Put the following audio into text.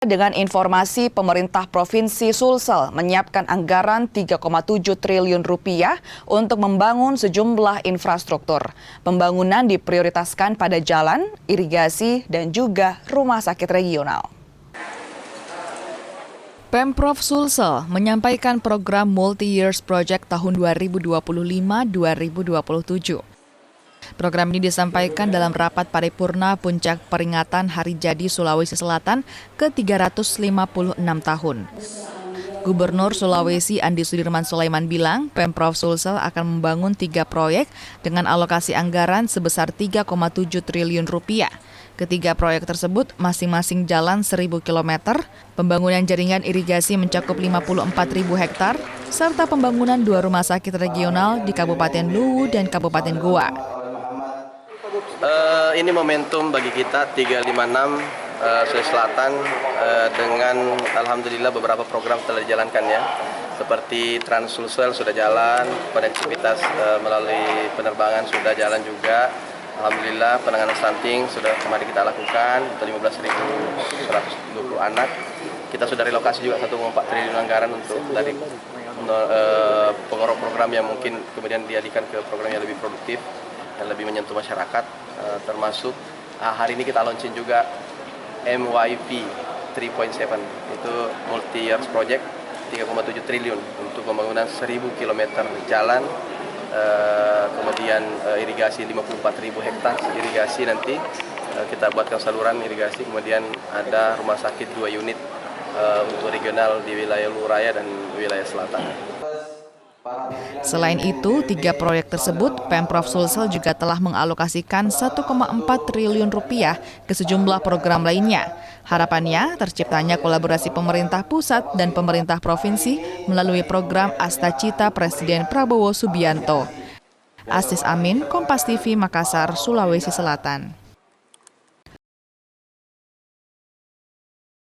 Dengan informasi pemerintah Provinsi Sulsel menyiapkan anggaran 3,7 triliun rupiah untuk membangun sejumlah infrastruktur. Pembangunan diprioritaskan pada jalan, irigasi, dan juga rumah sakit regional. Pemprov Sulsel menyampaikan program Multi-Years Project tahun 2025-2027. Program ini disampaikan dalam rapat paripurna puncak peringatan Hari Jadi Sulawesi Selatan ke-356 tahun. Gubernur Sulawesi Andi Sudirman Sulaiman bilang, Pemprov Sulsel akan membangun 3 proyek dengan alokasi anggaran sebesar 3,7 triliun rupiah. Ketiga proyek tersebut masing-masing jalan 1.000 km, pembangunan jaringan irigasi mencakup 54.000 hektar, serta pembangunan 2 rumah sakit regional di Kabupaten Luwu dan Kabupaten Goa. Ini momentum bagi kita 356 Sulawesi Selatan dengan alhamdulillah beberapa program telah dijalankan ya. Seperti Trans Sulsel sudah jalan, konektivitas melalui penerbangan sudah jalan juga. Alhamdulillah penanganan stunting sudah kemarin kita lakukan untuk 15.120 anak. Kita sudah relokasi juga 1,4 triliun anggaran untuk dari program yang mungkin kemudian dialihkan ke program yang lebih produktif dan lebih menyentuh masyarakat, termasuk hari ini kita launching juga MYP 3.7, itu multi-years project 3,7 triliun untuk pembangunan 1.000 km jalan, kemudian irigasi 54.000 hektar irigasi nanti kita buatkan saluran irigasi, kemudian ada rumah sakit 2 unit untuk regional di wilayah Luwu Raya dan wilayah selatan. Selain itu, 3 proyek tersebut, Pemprov Sulsel juga telah mengalokasikan 1,4 triliun rupiah ke sejumlah program lainnya. Harapannya, terciptanya kolaborasi pemerintah pusat dan pemerintah provinsi melalui program Astacita Presiden Prabowo Subianto. Asis Amin, Kompas TV, Makassar, Sulawesi Selatan.